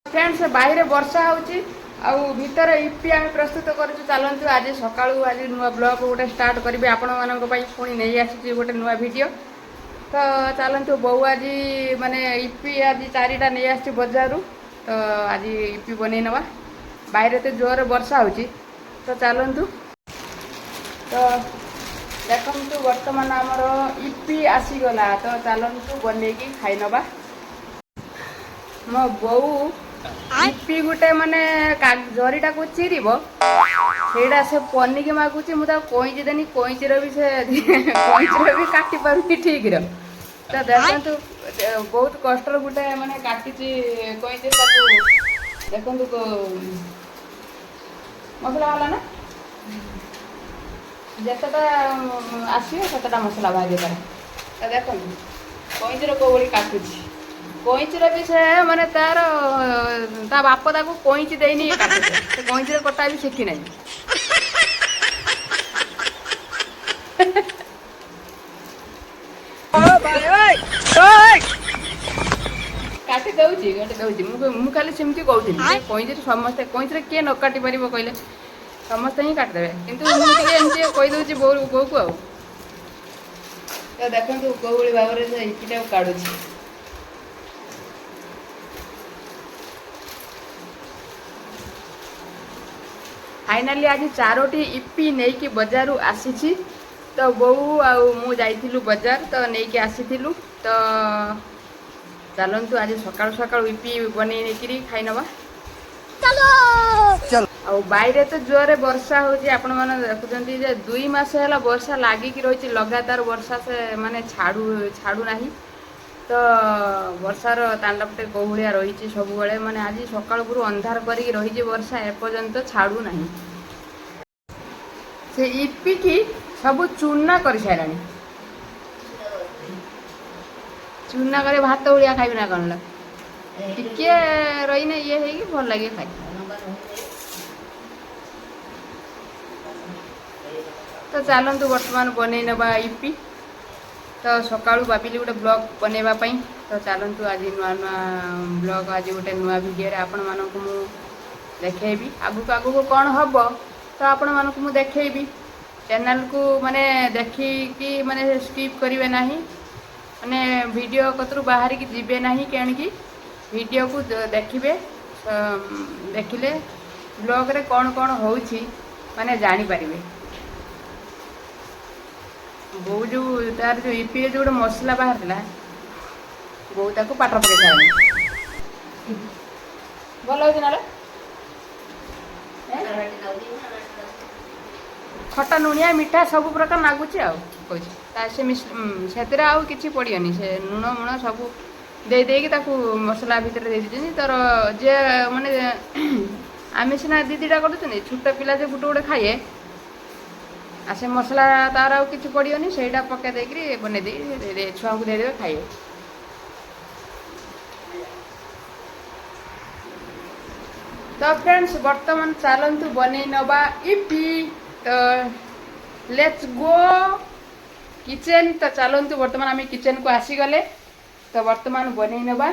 Friends बाहर वर्षा हो भितर इपी आम प्रस्तुत करूँ चलतु आज सका आज नुआ ब्लॉग गोटे स्टार्ट करेंगे आपण मानी पुणी नहीं आसी गोटे नुआ वीडियो तो चलतु बो आज माने इपी आज चारिटा नहीं आसी बजार तो आज इपी बन नवा बाहर तो जोर वर्षा हो तो चलतु तो देखु बर्तमान आमर इपी आसीगला तो चलतु बन खाई नवा मो बो इपी गोटे माने जरीटा को चिरीब सेटा से पनिकी मागुची मुझे कईची देनी कईचीर भी से कईचीर भी काटी पारुनी ठीक तो देखु बहुत कष्ट गोटे माने काटी कईची देखु मसला वाला ना जितेटा आसो सेटा मसला बाहर तार देखो कईचीर कौ काटुची कईचीर भी से माने तार ता बाप ताको कईची देनी काटुचे कईचीर कटा भी शिखी ना काटी दौची मु खाली सेमती कहूली कईचीर समस्ते कईचीर किए न काटी पार कहले समस्ते ही काटिदेवे कितु मुझे एमती कहीदे बो बो को देखो कौ भाव में इपीटा काढ़ुची फाइनाली आज चारोटी इपी नहीं कि बजार आसी तो बो आउ जाइलु बजार तो नहीं कि आसीलु तो चलतु आज सकाल सकाल इपी बन खाई नवा बाहर तो जोरे वर्षा होपण मैंने देखुं 2 मास है वर्षा लगिक रही लगातार वर्षा से माने छाड़ू ना तो वर्षार तांडवटे कौलिया रही सब बेले माने आज सकाल पूरा अंधार करी रही वर्षा एपर्यंत छाड़ू ना से इपी की सब चूना कर सारा चूना कर भात उड़िया खाइबी ना कौन टिके रही ना ये है भल लगे खाई तो चलतु बर्तमान बन नवा इपी तो सका भाविली गोटे ब्लॉग बनवाई तो चलतु आज नुआ नुआ ब्लॉग आज गोटे नुआ वीडियो आपण मानक मु देखेबी आगु आगु कौन हम तो आपण मानक मु देखेबी चैनल को माने देखिकी माने स्किप करेंगे ना माने वीडियो कतरू बाहर की जीवे ना कहीं वीडियो को देखिए देखिले ब्लॉग रे कौन कौन हो माने जानी पारिबे बो जो तार जो इपी जो गोटे मसला बाहर बो ताको पाठ पकई खाए भल हो खटा नुनिया मीठा सब प्रकार नागुच से आउ कि पड़ियनी से लुण मुण सब दे देकी ताकू मसला भितर दे दी तर जे माने आम सीना दीदीटा कर छोट पिला जो गोटे गोटे खाए आ से मसला तार आउ कि पड़ियनी से पकई देकर बन दे छुआ को देदेवे खाइए तो फ्रेंड्स बर्तमान चलतु बन नवा इपी तो लेट्स गो किचन तो चलतु बर्तमान आम किचन को आसीगले तो बर्तमान बन नवा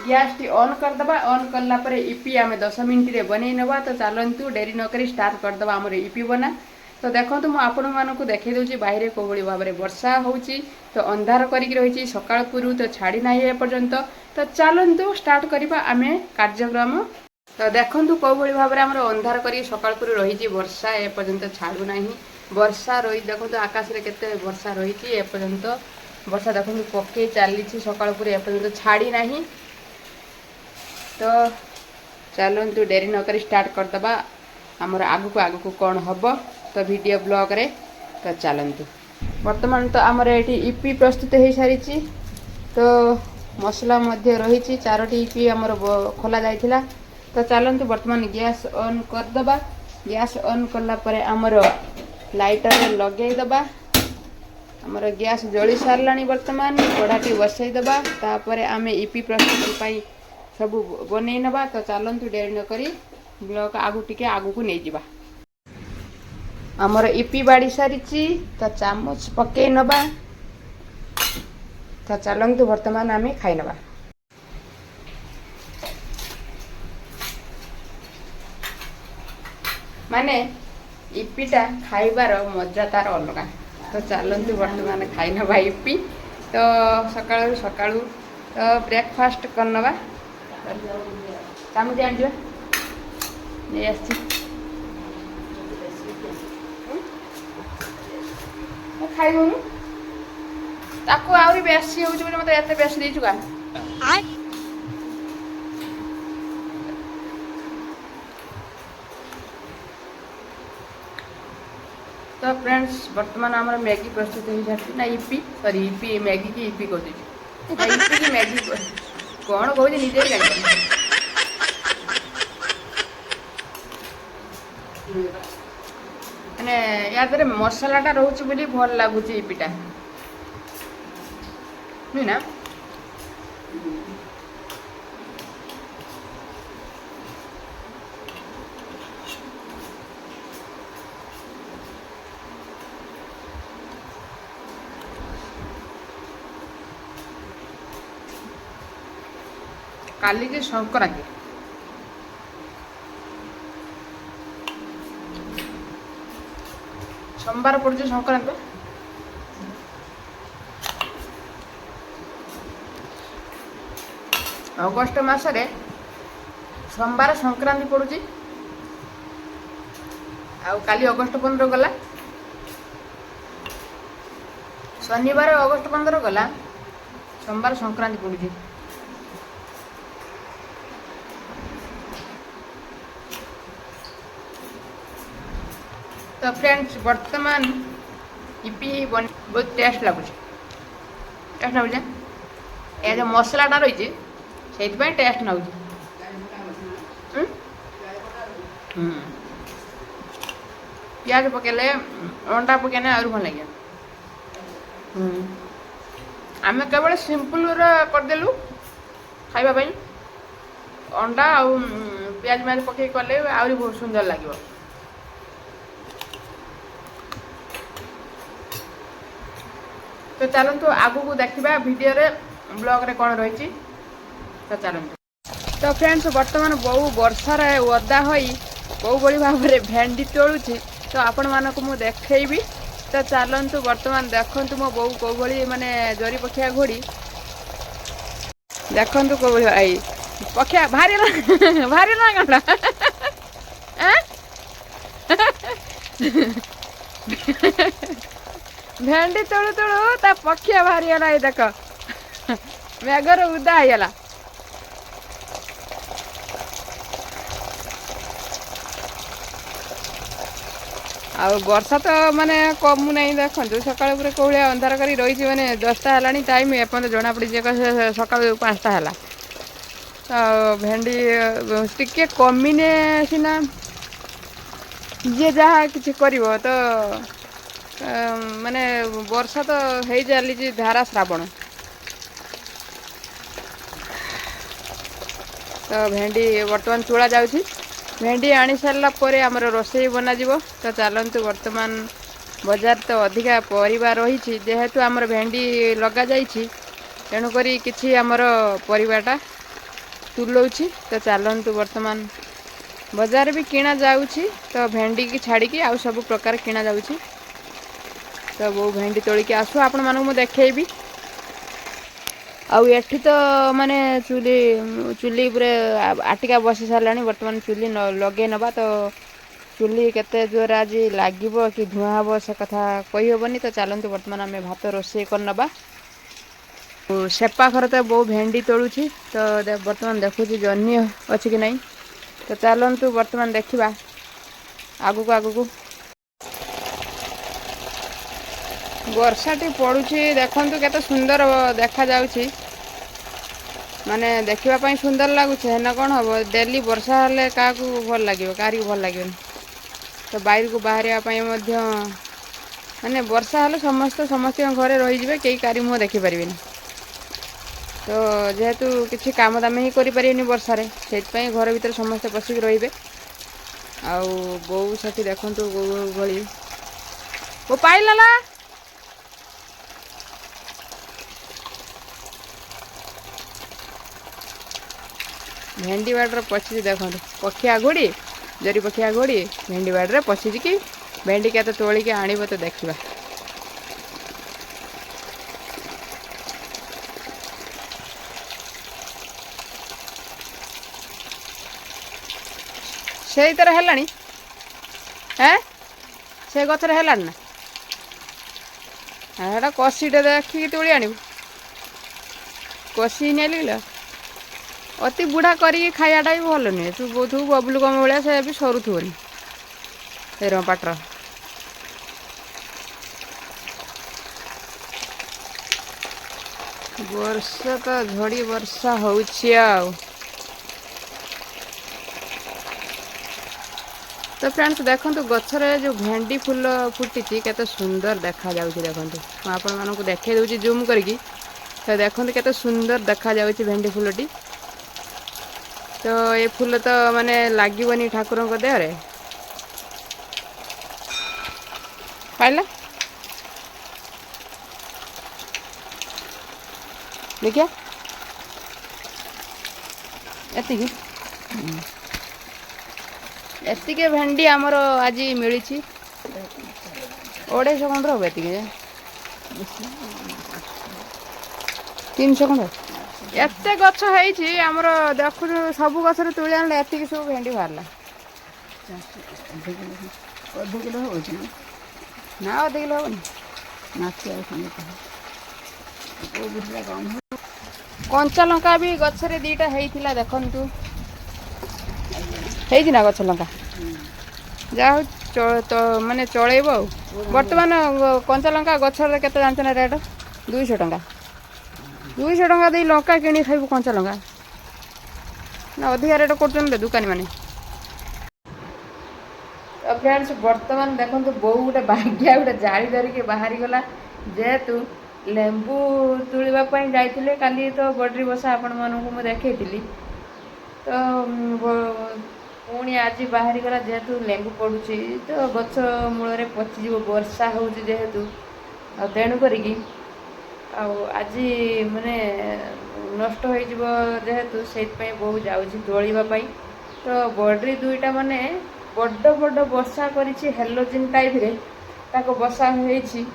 गैस टी ऑन करदबा ऑन करला परे इपी आम 10 मिनट रे बन नवा तो चलतु डेरी नक स्टार्ट करदबा आमर इपी बना तो देखो मुझे आपण मानक देखई दूसरी बाहर कौ भाव में वर्षा हो तो अंधार करिक रही सकाळ पुरु तो छाड़ी ना एपर्यंत तो चलतु स्टार्ट करवा आम कार्यक्रम तो देखु कौ भाव में अंधार कर सकाळ पुरु रही वर्षा एपर्यंत छाड़ू ना वर्षा रही देखो आकाश में केते वर्षा रही एपर्यंत वर्षा देखो पकई चली सकाळ पुरु एपर्यंत छाड़ी ना तो चलतु डेरी नक स्टार्ट करदबा आमर आगु कौन हम तो वीडियो ब्लॉग रे तो चलतु वर्तमान तो आमर ये इपी प्रस्तुत हो सारी तो मसला मध्य रही 4टी इपी आमर खोला जाइथिला तो चलतु वर्तमान गैस ऑन करदबा गैस ऑन कला परे आमर लाइटर लगेदबा आमर गैस जली सारलानी वर्तमान कड़ाटी बसईदबा तापर आम इपी प्रस्तुत पाई सब बन नवा तो चलतु डेरी न करी ब्लॉग आगु टिके आगु को नहीं जिबा आमर इपी बाड़ी सारी तो चामच पकई नवा तो चलतु वर्तमान आम खाई नवा माने इपीटा खाइबार मजा तार अलग। तो चलतु बर्तमान खाई ना इपी। तो सकाळु सकाळु तो ब्रेकफास्ट करनवा चामुच आंजा नहीं आसी खाइबु ताकू आउरी बेसी होउछ बोले मते एते बेसी देइछु का तो फ्रेंड्स वर्तमान आम मैगी प्रस्तुत हो जाती ना इपी सॉरी इपी मैगी की इपी कर दीजिए इपी की मैगी कौन कहूँ निजे ही मैंने याद मसलाटा रोचे बोली भल लगुच इपीटा नुई ना काली के संक्रांति सोमवार पड़े संक्रांति अगस्ट मसरे सोमवार संक्रांति पड़ुची काली अगस्ट 15 गला शनिवार अगस्ट 15 गला सोमवार संक्रांति पड़ुची तो फ्रेंड्स वर्तमान इपी बहुत टेस्ट लगुच टेस्ट लगुच ये जो मसलाटा रही से टेस्ट लगुच प्याज पकेले अंडा पकेने आहुरी भल लगे आम केवल सिंपल करदेलु खाइबा अंडा आउ प्याज म्याज पकई कले आहुरी बहुत सुंदर लगे तो चलतु आगु को देखा वीडियो रे ब्लॉग रे कौन रही तो चलतु तो फ्रेंड्स वर्तमान बहु वर्षार ओदा होई बहु बड़ी भाव में भेंडी तोलुची तो आपण मानक मु देखैबी तो चलतु वर्तमान देखंतु मो बहु को भली माने जरी पखिया घोड़ी देखंतु को भली आई पखिया भारी ना गला भेंडी तोड़ू तोड़ू ता पखिया बाहरी गला देख मेघर उदा होगा आ वर्षा तो माने कमु नहीं देखु सकाल पूरे कौलिया अंधार कर रही मैंने 10टा है टाइम एपन जना पड़ी सका 5टा है तो भेंडी टिके कमिने सीना जी जहाँ कि कर तो माने वर्षा तो हो चली धारा श्रावण तो भेंडी वर्तमान तोड़ा जाउछि भेंडी आनी सारा पर आमर रोसई बना तो चलतु वर्तमान बजार तो अधिका परिवार रही जेहेतु आमर भेंडी लगा जाइछि तेणुक किसी आमर परिवाटा तुलौछि तो चलतु वर्तमान बजार भी किना जाउछि तो भेंडी की छाड़ी आउ सब प्रकार किना जाउछि तो वो भेंडी तोलिकी आसु आपण मानक मु देखैबी आउ एठी तो माने चुली पूरे आटिका बसी सारा वर्तमान चुली लगे नबा तो चुली केते जोर आज लागिबो कि धुआं हबो से कथा कहि होबनी तो चलंतु वर्तमान आमे भात रोषे कर नबा सेपा घर तो बहु भेंडी तोलुछि तो वर्तमान देखुछि जन्नी अछि कि नहीं तो चलंतु वर्तमान देखिबा आगु को वर्षाटी पड़ुछि देखंतु केते सुंदर देखा जाउछि माने देखिबा सुंदर लगुच है कौन हम डेली वर्षा हेले क्या भल लगे कारी भल लगे तो बाहर को बाहर माने वर्षा हेले समस्त घरे रही कई कारी मुँह देखिपारे तो जेहेतु किसी काम दाम ही करें वर्षार से घर भर समस्ते पशिक रे आउ गौ साथी देखु गौ भली वो पाइला भेंडी बाटर पची देखो पखिया घोड़ी जरी पखिया गोड़ी भेंडी बाड़ी पशिकी भेंडी के तोलिकी आनिब तो देखा से तरह है से गचर है ना हाँ कषीटे देखिकी तोड़ी आनबू कषी नहीं अति बुढ़ा करी खायाटा भी भल नुहे तू तू बबलू कम भाया से भी सरुथुनि हेर पाटर वर्षा तो झड़ी वर्षा होउछि आउ तो फ्रेंड्स देखो गचर जो भेंडी फूल फुटी केते सुंदर देखा जाउछि देखो आपण मानक देखे दूची जूम करके तो देखो केते सुंदर देखा जाउछि भेंडी फूलटी तो ये फूल तो माने लागबनी ठाकुर को देहरे पाइला देखिए एतिकी एतिके भेंडी आमर आज मिली 250 खंड हम एतिके 300 खंड एत गछ होमर देखु सब गछ तुली आने एतिक सब भेंडी बाहर ना अध किलो हम कंचा लंका भी गछरे दीटा होता देखु ना गछ लंका जहाँ तो माने चलैब बर्तमान कंचा लंका गछर केते जानते ना रेट 200 टंका 200 टंका दे लंका किणी खाइबू कंचा लंका ना अधिक रेट कर दुकानी मैंने तो फ्रेंड्स बर्तमान देखो बो गोटे बागिया गोटे जाली धरिकी बाहरी गला जेहेतु लेंबू तुलिबाई जाइए काली तो बड्री बसा आपण मानू मुझे देखी तो पुणी आज बाहरी गला जेहेतु लेंबू पड़ुची तो गछ मूल पचिज वर्षा होची जेहेतु तेणु करिकी आज माने नष्ट हो जेहेतु से बहुत जाऊँगी तोड़ापी तो बड्री दुईटा माने बड़ बड़ बसा करिछि हेलोजिन टाइप रे ताको बसा होइछि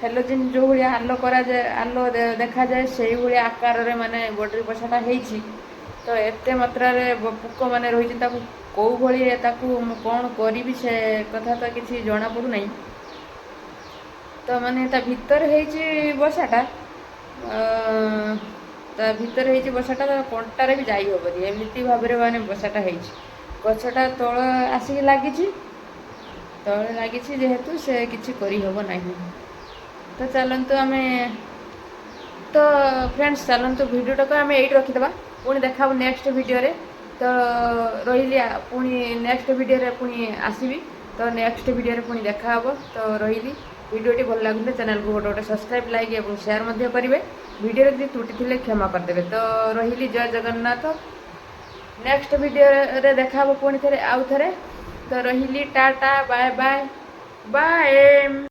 हेलोजिन जो भाया आलो करा जाए आलो देखा जाए से भाया आकार रे माने बड्री बसाटा होइछि तो एते मात्रा रे पोक माने रही कौ भाई कौन करी से कथा तो किसी जना पड़ू ना तो माने ता भीतर है बसाटा ता भीतर है बसाटा तो कंटारे भी जाई हेनी एमती भाव में माने बसाटा है गछटा तल आसिक लगी तले लगी जेहेतु से किसी करहब ना तो चलतु आम तो फ्रेंड्स चलतु भिडियोटा को आम ये रखीदे पुणी देखा नेक्स्ट वीडियो रे तो रही पुणी नेक्स्ट वीडियो रे पुणी आसबि तो नेक्स्ट वीडियो रे पुणी देखा तो रही वीडियोटी भल लगे चैनल को गोटे गोटे सब्सक्राइब लाइक और शेयर करेंगे वीडियो रे त्रुटि थे क्षमा करदे तो रही जय जगन्नाथ नेक्स्ट वीडियो रे देखा पुणी थे आउ थे तो रही टाटा बाय बाय बाय।